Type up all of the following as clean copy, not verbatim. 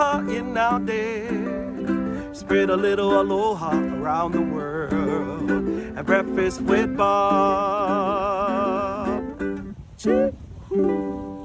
aloha in our day. Spread a little aloha around the world at Breakfast with Bob.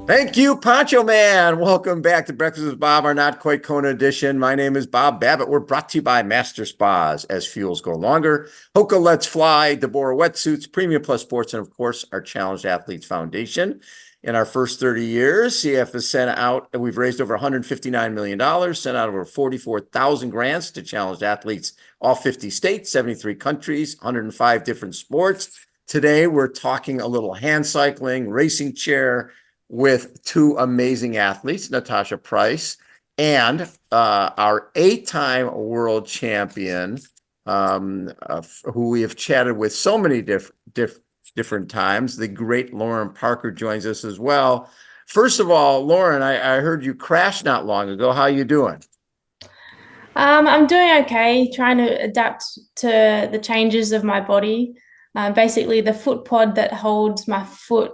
Thank you, Poncho Man. Welcome back to Breakfast with Bob, our Not Quite Kona edition. My name is Bob Babbitt. We're brought to you by Master Spas. As fuels go longer, Hoka Let's Fly, Deborah Wetsuits, Premium Plus Sports, and of course, our Challenged Athletes Foundation. In our first 30 years, CF has sent out, we've raised over $159 million, sent out over 44,000 grants to challenged athletes, all 50 states, 73 countries, 105 different sports. Today, we're talking a little hand cycling, racing chair, with two amazing athletes, Natasha Price and our 8-time world champion, who we have chatted with so many different times. The great Lauren Parker joins us as well. First of all, Lauren, I heard you crashed not long ago. How you doing? I'm doing okay, trying to adapt to the changes of my body. Basically, the foot pod that holds my foot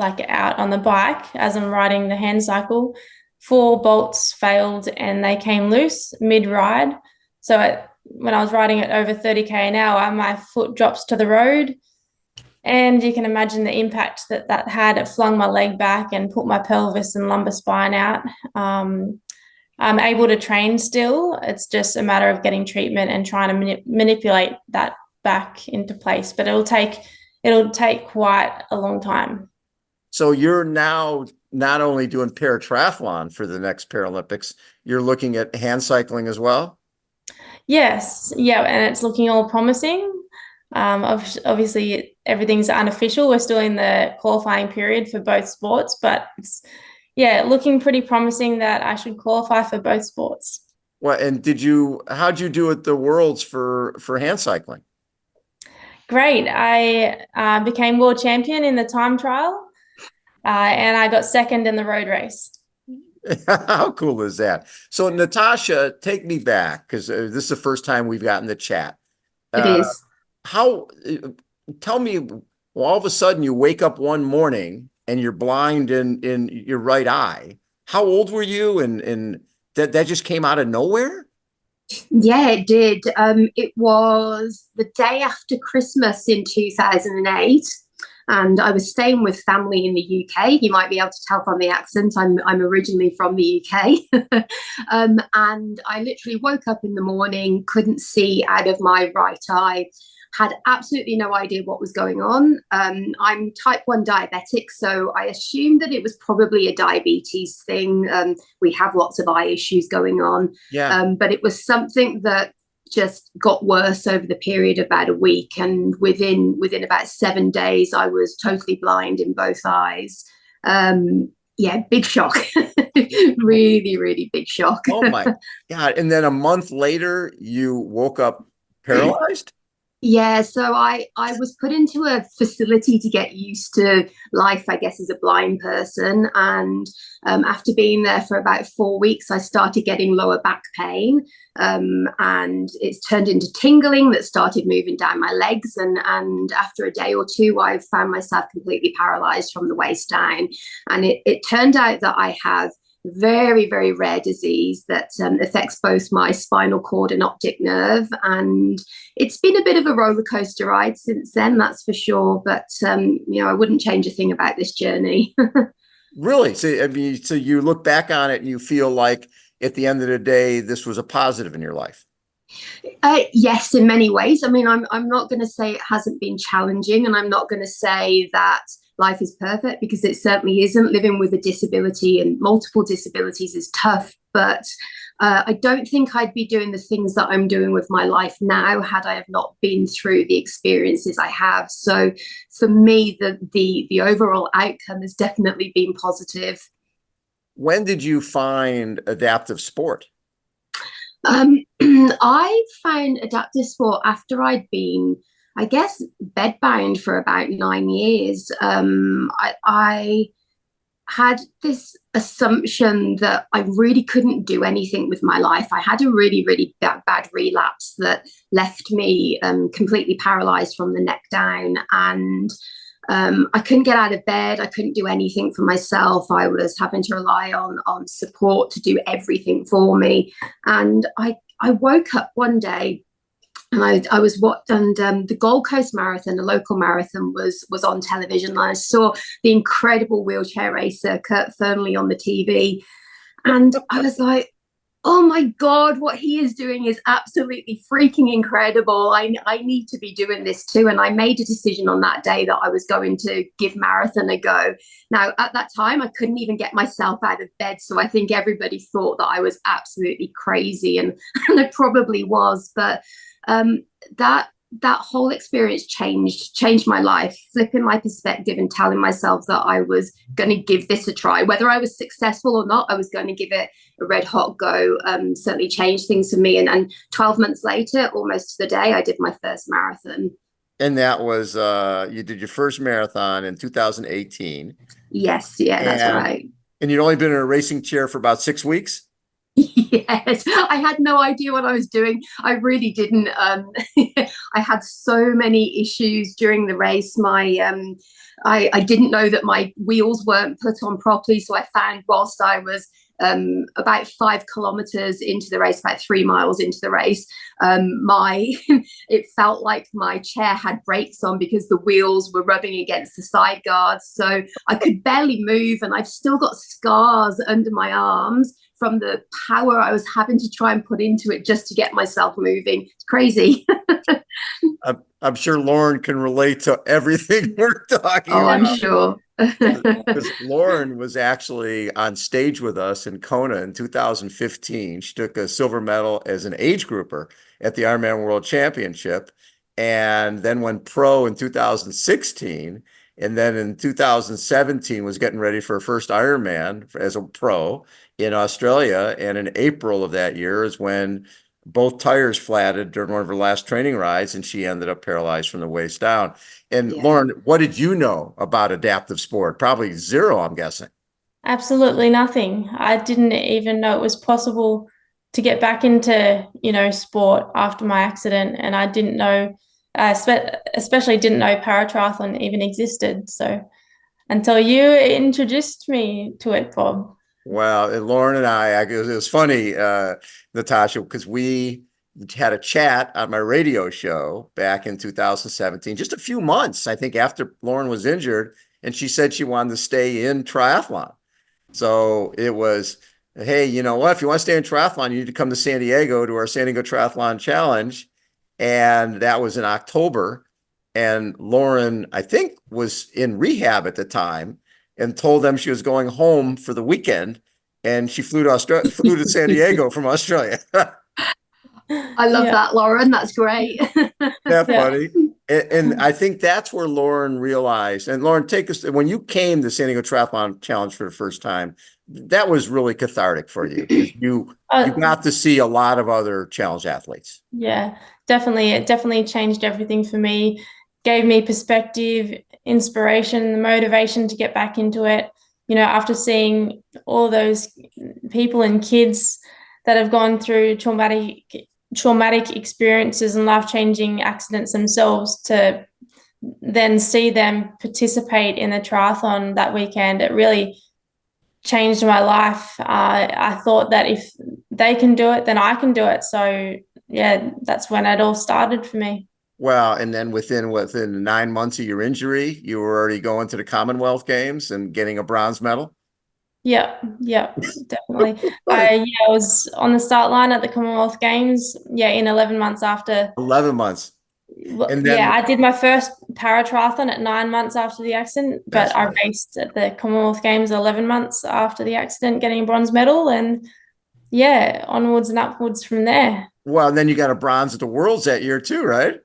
like out on the bike as I'm riding the hand cycle, 4 bolts failed and they came loose mid-ride. So when I was riding at over 30k an hour, my foot drops to the road. And you can imagine the impact that had. It flung my leg back and put my pelvis and lumbar spine out. I'm able to train still. It's just a matter of getting treatment and trying to manipulate that back into place. But it'll take quite a long time. So you're now not only doing paratriathlon for the next Paralympics, you're looking at hand cycling as well? Yes. Yeah. And it's looking all promising. Obviously, everything's unofficial. We're still in the qualifying period for both sports, but it's, looking pretty promising that I should qualify for both sports. Well, and how'd you do at the Worlds for hand cycling? Great. I became world champion in the time trial. And I got second in the road race. How cool is that? So, Natasha, take me back, because this is the first time we've gotten the chat. It is. Tell me, all of a sudden you wake up one morning and you're blind in your right eye. How old were you? And that just came out of nowhere? Yeah, it did. It was the day after Christmas in 2008. And I was staying with family in the UK. You might be able to tell from the accent. I'm originally from the UK. And I literally woke up in the morning, couldn't see out of my right eye, had absolutely no idea what was going on. I'm type 1 diabetic, so I assumed that it was probably a diabetes thing. We have lots of eye issues going on. Yeah. But it was something that just got worse over the period of about a week, and within about 7 days I was totally blind in both eyes. Big shock. Really big shock. Oh my God. And then a month later you woke up paralyzed? Yeah, so I was put into a facility to get used to life, I guess, as a blind person. And after being there for about 4 weeks, I started getting lower back pain. And it's turned into tingling that started moving down my legs. And after a day or two, I found myself completely paralyzed from the waist down. And it turned out that I have very, very rare disease that affects both my spinal cord and optic nerve. And it's been a bit of a roller coaster ride since then, that's for sure. But, I wouldn't change a thing about this journey. Really? So you look back on it and you feel like at the end of the day, this was a positive in your life? Yes, in many ways. I mean, I'm not going to say it hasn't been challenging, and I'm not going to say that life is perfect, because it certainly isn't. Living with a disability and multiple disabilities is tough, but I don't think I'd be doing the things that I'm doing with my life now had I have not been through the experiences I have. So for me, the overall outcome has definitely been positive. When did you find adaptive sport? I found adaptive sport after I'd been, I guess, bedbound for about 9 years. I had this assumption that I really couldn't do anything with my life. I had a really, really bad relapse that left me completely paralyzed from the neck down. And I couldn't get out of bed. I couldn't do anything for myself. I was having to rely on support to do everything for me. And I woke up one day and I was the Gold Coast Marathon, the local marathon, was on television. And I saw the incredible wheelchair racer Kurt Fernley on the TV, and I was like, oh my God, what he is doing is absolutely freaking incredible. I need to be doing this too. And I made a decision on that day that I was going to give marathon a go. Now, at that time, I couldn't even get myself out of bed. So I think everybody thought that I was absolutely crazy, and I probably was. But that whole experience changed my life, flipping my perspective and telling myself that I was going to give this a try. Whether I was successful or not, I was going to give it a red hot go. Certainly changed things for me. And 12 months later, almost to the day, I did my first marathon. And that was, you did your first marathon in 2018. Yes, yeah, that's right. And you'd only been in a racing chair for about 6 weeks? Yes, I had no idea what I was doing. I really didn't. I had so many issues during the race. I didn't know that my wheels weren't put on properly. So I found whilst I was about 5 kilometers into the race, about 3 miles into the race, it felt like my chair had brakes on because the wheels were rubbing against the side guards. So I could barely move, and I've still got scars under my arms from the power I was having to try and put into it just to get myself moving. It's crazy. I'm sure Lauren can relate to everything we're talking about. I'm sure. Because Lauren was actually on stage with us in Kona in 2015. She took a silver medal as an age grouper at the Ironman World Championship, and then went pro in 2016. And then in 2017 was getting ready for her first Ironman as a pro in Australia. And in April of that year is when both tires flatted during one of her last training rides, and she ended up paralyzed from the waist down. And Yeah. Lauren, what did you know about adaptive sport? Probably zero, I'm guessing. Absolutely nothing. I didn't even know it was possible to get back into, sport after my accident. And I didn't know, especially didn't know paratriathlon even existed. So until you introduced me to it, Bob. Well, and Lauren and it was funny, Natasha, because we had a chat on my radio show back in 2017, just a few months, I think, after Lauren was injured, and she said she wanted to stay in triathlon. So it was, hey, you know what? If you want to stay in triathlon, you need to come to San Diego to our San Diego Triathlon Challenge. And that was in October. And Lauren, I think, was in rehab at the time and told them she was going home for the weekend. And she flew to San Diego from Australia. I love that, Lauren. That's great. That's funny. And I think that's where Lauren realized, and Lauren, take us, when you came to San Diego Triathlon Challenge for the first time, that was really cathartic for you. You got to see a lot of other challenge athletes. Yeah, definitely. It definitely changed everything for me, gave me perspective, inspiration, the motivation to get back into it. After seeing all those people and kids that have gone through traumatic experiences and life-changing accidents themselves, to then see them participate in the triathlon that weekend, it really changed my life. I thought that if they can do it, then I can do it. So yeah, that's when it all started for me. Well, and then within 9 months of your injury, you were already going to the Commonwealth Games and getting a bronze medal. Yeah, definitely. I was on the start line at the Commonwealth Games. Yeah, in 11 months after. 11 months. And then, I did my first paratriathlon at 9 months after the accident, but I raced at the Commonwealth Games 11 months after the accident, getting a bronze medal, and onwards and upwards from there. Well, and then you got a bronze at the Worlds that year too, right?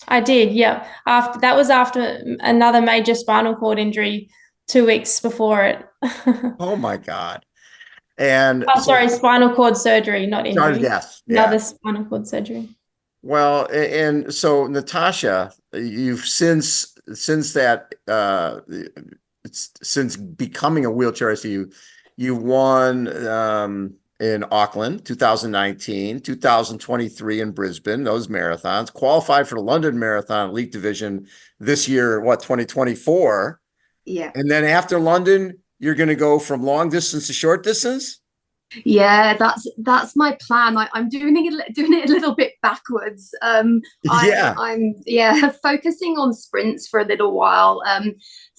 I did, yeah. After another major spinal cord injury 2 weeks before it. Oh my God. And sorry, spinal cord surgery, not injury. Yes. Another spinal cord surgery. Well, and so Natasha, you've since becoming a wheelchair ICU, you won in Auckland, 2019, 2023 in Brisbane, those marathons, qualified for the London Marathon Elite Division this year, 2024. Yeah. And then after London, you're going to go from long distance to short distance? Yeah, that's my plan. I'm doing it a little bit backwards. Yeah. I'm focusing on sprints for a little while.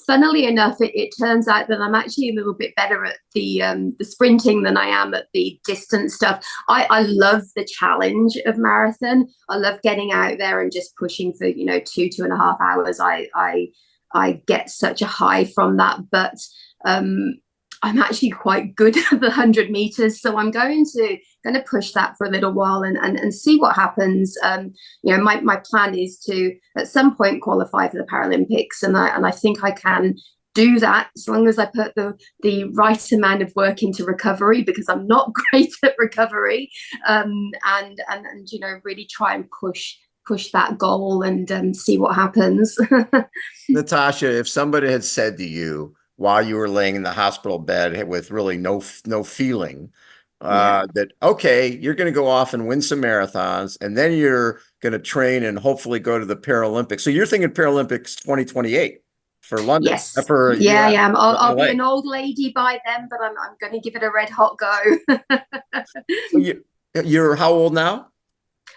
Funnily enough, it turns out that I'm actually a little bit better at the sprinting than I am at the distance stuff. I love the challenge of marathon. I love getting out there and just pushing for 2.5 hours. I get such a high from that, but I'm actually quite good at the 100 meters, so I'm going to push that for a little while and see what happens. My plan is to at some point qualify for the Paralympics, and I think I can do that as long as I put the right amount of work into recovery, because I'm not great at recovery, and really try and push that goal and see what happens. Natasha, if somebody had said to you while you were laying in the hospital bed with really no feeling, that, okay, you're going to go off and win some marathons, and then you're going to train and hopefully go to the Paralympics. So you're thinking Paralympics 2028 for London. Yes. Yeah. I'll be an old lady by then, but I'm going to give it a red hot go. You're how old now?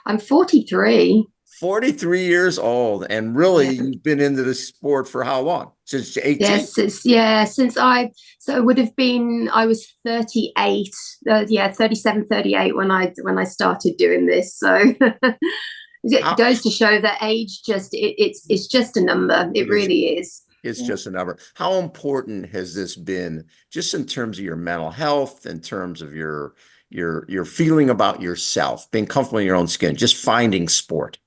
I'm 43. 43 years old, and really you've been into this sport for how long? Since 18? Yes, since I was 38, 37, 38 when I started doing this. So it goes to show that age it's just a number. It really is. It's just a number. How important has this been, just in terms of your mental health, in terms of your feeling about yourself, being comfortable in your own skin, just finding sport?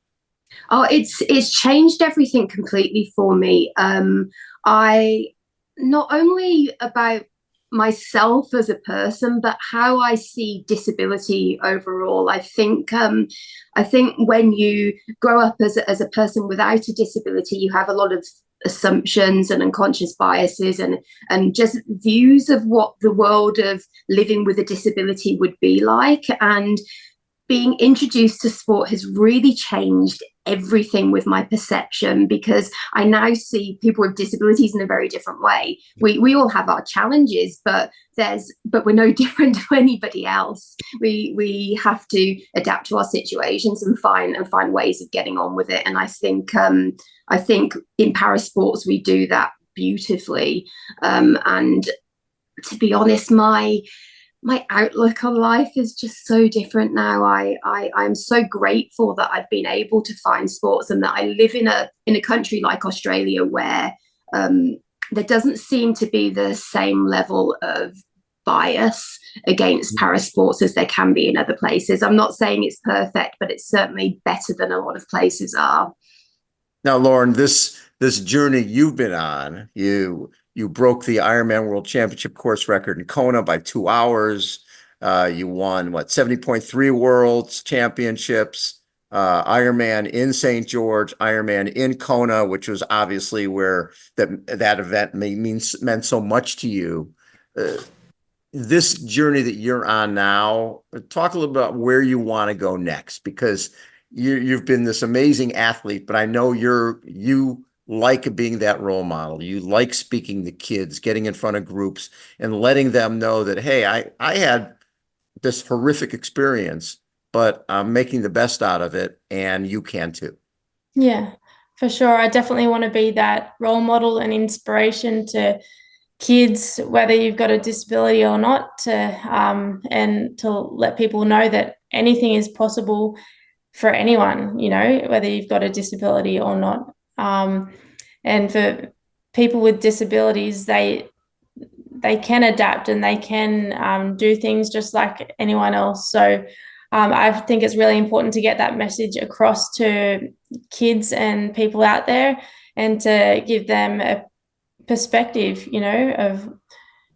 Oh, it's changed everything completely for me. I not only about myself as a person, but how I see disability overall. I think when you grow up as a person without a disability, you have a lot of assumptions and unconscious biases and just views of what the world of living with a disability would be like. And being introduced to sport has really changed everything with my perception, because I now see people with disabilities in a very different way. We all have our challenges, but we're no different to anybody else. We have to adapt to our situations and find ways of getting on with it. And I think in para sports we do that beautifully. And to be honest, my outlook on life is just so different now. I'm so grateful that I've been able to find sports, and that I live in a country like Australia where there doesn't seem to be the same level of bias against para sports as there can be in other places. I'm not saying it's perfect, but it's certainly better than a lot of places are. Now, Lauren, this journey you've been on, you broke the Ironman World Championship course record in Kona by 2 hours. You won 70.3 World Championships, Ironman in St. George, Ironman in Kona, which was obviously where that event meant so much to you. This journey that you're on now, talk a little about where you want to go next, because you've been this amazing athlete, but I know you like being that role model. You like speaking to kids, getting in front of groups and letting them know that, hey, I had this horrific experience, but I'm making the best out of it, and you can too. Yeah, for sure. I definitely want to be that role model and inspiration to kids, whether you've got a disability or not, and to let people know that anything is possible for anyone, whether you've got a disability or not. And for people with disabilities, they can adapt and they can do things just like anyone else. So I think it's really important to get that message across to kids and people out there, and to give them a perspective, of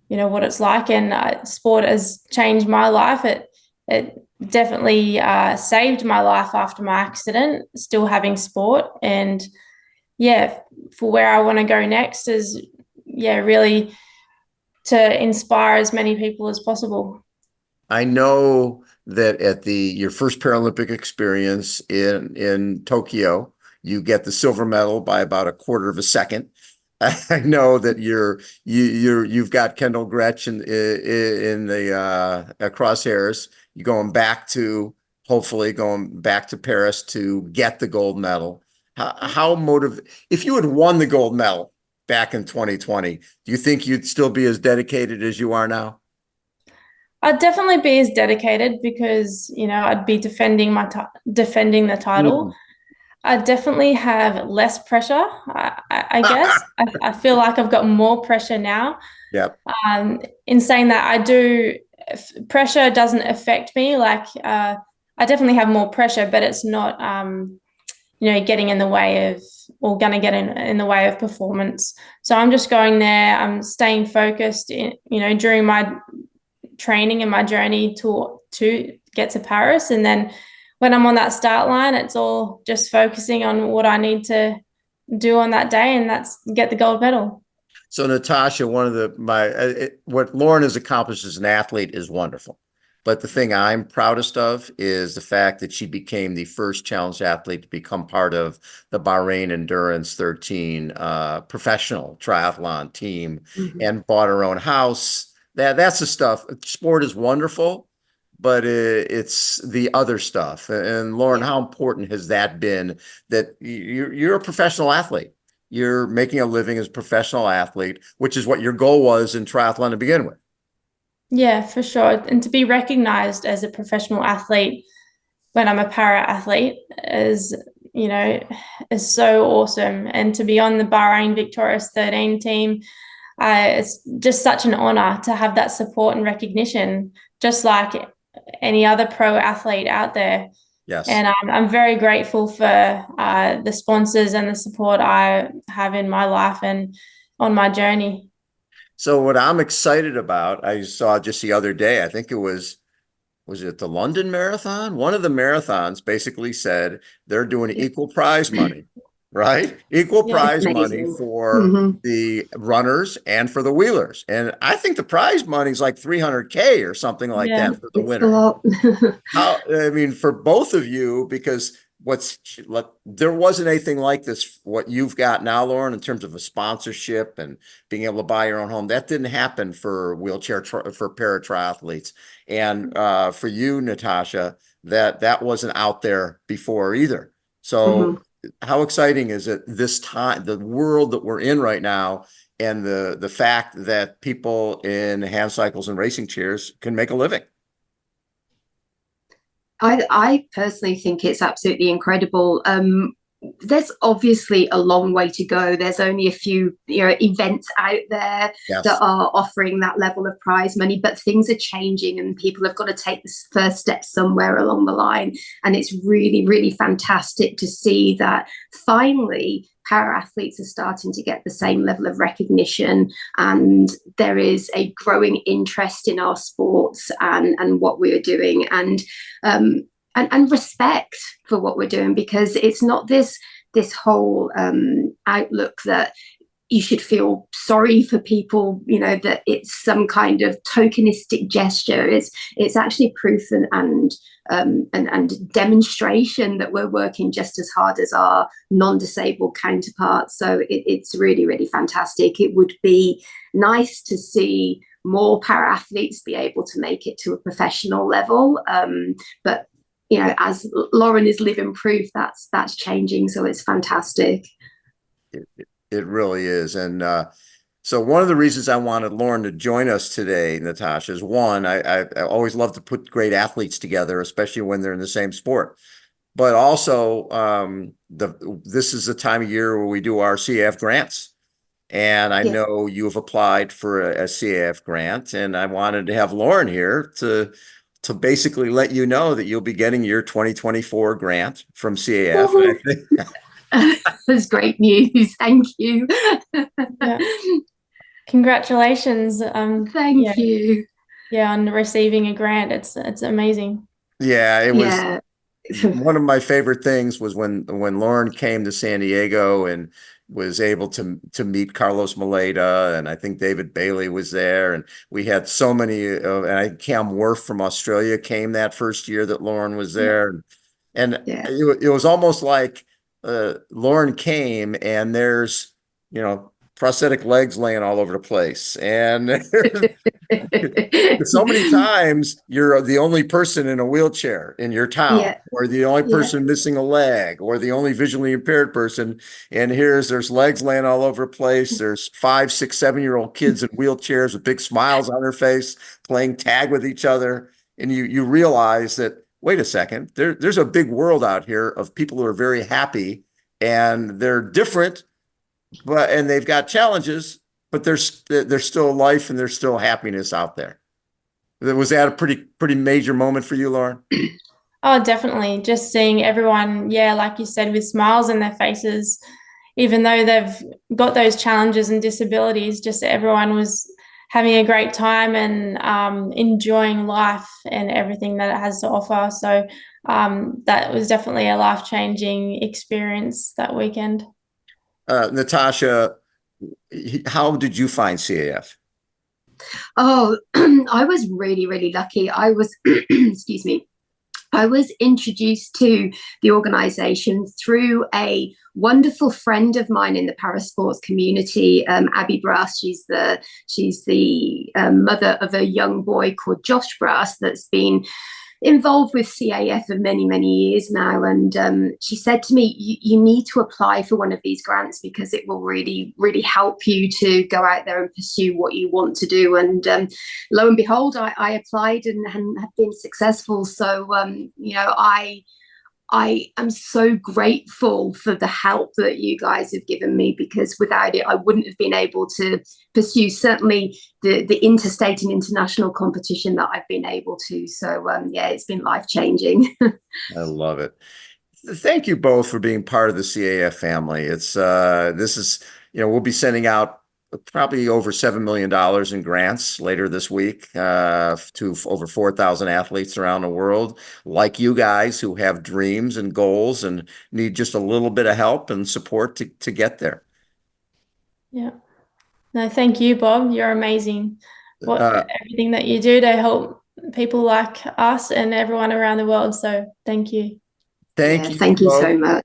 what it's like. And sport has changed my life. It definitely saved my life after my accident, still having sport. And for where I want to go next is really to inspire as many people as possible. I know that at your first Paralympic experience in Tokyo, you get the silver medal by about a quarter of a second. I know that you've got Kendall Gretsch in the crosshairs. You're hopefully going back to Paris to get the gold medal. If you had won the gold medal back in 2020, do you think you'd still be as dedicated as you are now? I'd definitely be as dedicated because, I'd be defending the title. Mm. I definitely have less pressure, I guess. I feel like I've got more pressure now. Yep. In saying that, pressure doesn't affect me. Like, I definitely have more pressure, but it's not, getting in the way of, or going to get in the way of performance. So I'm just going there. I'm staying focused, during my training and my journey to get to Paris. And then when I'm on that start line, it's all just focusing on what I need to do on that day, and that's get the gold medal. So Natasha, what Lauren has accomplished as an athlete is wonderful. But the thing I'm proudest of is the fact that she became the first challenged athlete to become part of the Bahrain Endurance 13 professional triathlon team, and bought her own house. That's the stuff. Sport is wonderful, but it's the other stuff. And Lauren, how important has that been, that you're a professional athlete? You're making a living as a professional athlete, which is what your goal was in triathlon to begin with. Yeah, for sure. And to be recognized as a professional athlete when I'm a para athlete is so awesome. And to be on the Bahrain Victorious 13 team, it's just such an honor to have that support and recognition, just like any other pro athlete out there. Yes. And I'm very grateful for the sponsors and the support I have in my life and on my journey. So what I'm excited about, I saw just the other day, I think it was it the London Marathon? One of the marathons basically said they're doing equal prize money, right? Equal prize money for the runners and for the wheelers. And I think the prize money is like $300K or something like that for the winner. For both of you, because there wasn't anything like this, what you've got now, Lauren, in terms of a sponsorship and being able to buy your own home. That didn't happen for for para triathletes. And for you, Natasha, that wasn't out there before either. So how exciting is it this time, the world that we're in right now, and the fact that people in hand cycles and racing chairs can make a living? I personally think it's absolutely incredible. There's obviously a long way to go. There's only a few events out there that are offering that level of prize money, but things are changing and people have got to take this first step somewhere along the line. And it's really, really fantastic to see that finally para athletes are starting to get the same level of recognition, and there is a growing interest in our sports and what we're doing, and respect for what we're doing, because it's not this whole outlook that you should feel sorry for people, that it's some kind of tokenistic gesture. It's actually proof and demonstration that we're working just as hard as our non-disabled counterparts. So it's really, really fantastic. It would be nice to see more para athletes be able to make it to a professional level, but as Lauren is living proof, that's changing. So it's fantastic. It really is. And so one of the reasons I wanted Lauren to join us today, Natasha, is one, I always love to put great athletes together, especially when they're in the same sport. But also, this is the time of year where we do our CAF grants. And I know you have applied for a CAF grant, and I wanted to have Lauren here to basically let you know that you'll be getting your 2024 grant from CAF. That's great news. Thank you. Congratulations. Thank you. Yeah, on receiving a grant. It's amazing. Yeah, it was one of my favorite things was when Lauren came to San Diego, and was able to meet Carlos Moleda, and I think David Bailey was there, and we had so many. Cam Worth from Australia came that first year that Lauren was there, and Yeah. it was almost like Lauren came, and there's prosthetic legs laying all over the place, and so many times you're the only person in a wheelchair in your town, or the only person missing a leg, or the only visually impaired person. And there's legs laying all over the place. There's 5, 6, 7-year-old kids in wheelchairs with big smiles on their face, playing tag with each other. And you realize that, wait a second, there's a big world out here of people who are very happy, and they're different, and they've got challenges, but there's still life and there's still happiness out there. Was that a pretty major moment for you, Lauren? Oh, definitely. Just seeing everyone, like you said, with smiles in their faces, even though they've got those challenges and disabilities, just everyone was having a great time and enjoying life and everything that it has to offer. So that was definitely a life-changing experience that weekend. Natasha, how did you find CAF? Oh, I was really, really lucky. I was, excuse me, I was introduced to the organization through a wonderful friend of mine in the parasports community, Abby Brass. She's the mother of a young boy called Josh Brass that's been involved with CAF for many, many years now. And she said to me, you need to apply for one of these grants because it will really, really help you to go out there and pursue what you want to do. And lo and behold, I applied and have been successful. So, I am so grateful for the help that you guys have given me, because without it, I wouldn't have been able to pursue certainly the interstate and international competition that I've been able to. So, it's been life-changing. I love it. Thank you both for being part of the CAF family. We'll be sending out probably over $7 million in grants later this week to over 4,000 athletes around the world, like you guys, who have dreams and goals and need just a little bit of help and support to get there. Yeah. No, thank you, Bob. You're amazing. Everything that you do to help people like us and everyone around the world. So thank you. Thank you so much.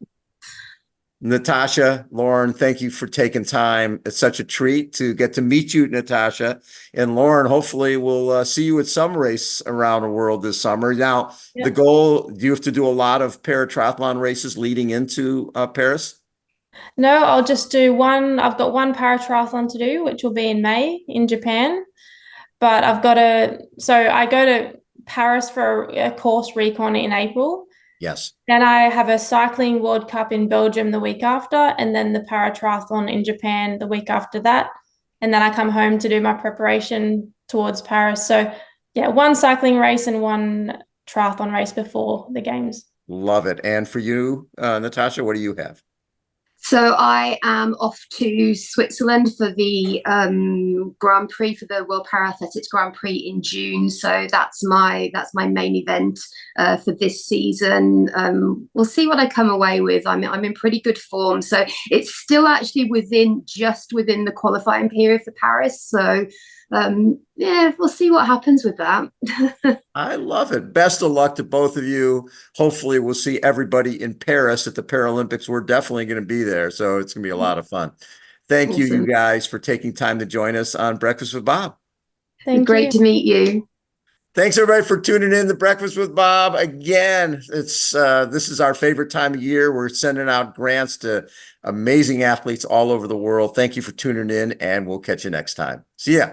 Natasha, Lauren, thank you for taking time. It's such a treat to get to meet you, Natasha. And Lauren, hopefully we'll see you at some race around the world this summer. Now, the goal, do you have to do a lot of paratriathlon races leading into Paris? No, I'll just do one. I've got one paratriathlon to do, which will be in May in Japan. But I go to Paris for a course recon in April. Yes. Then I have a cycling World Cup in Belgium the week after, and then the paratriathlon in Japan the week after that. And then I come home to do my preparation towards Paris. So, one cycling race and one triathlon race before the games. Love it. And for you, Natasha, what do you have? So I am off to Switzerland for the Grand Prix, for the World Paraathletics Grand Prix in June. So that's my main event for this season. We'll see what I come away with. I'm in pretty good form. So it's still actually just within the qualifying period for Paris. So we'll see what happens with that. I love it. Best of luck to both of you. Hopefully we'll see everybody in Paris at the Paralympics. We're definitely going to be there, so it's going to be a lot of fun. Thank you guys, for taking time to join us on Breakfast with Bob. Great to meet you. Thanks everybody for tuning in to Breakfast with Bob. Again, this is our favorite time of year. We're sending out grants to amazing athletes all over the world. Thank you for tuning in, and we'll catch you next time. See ya.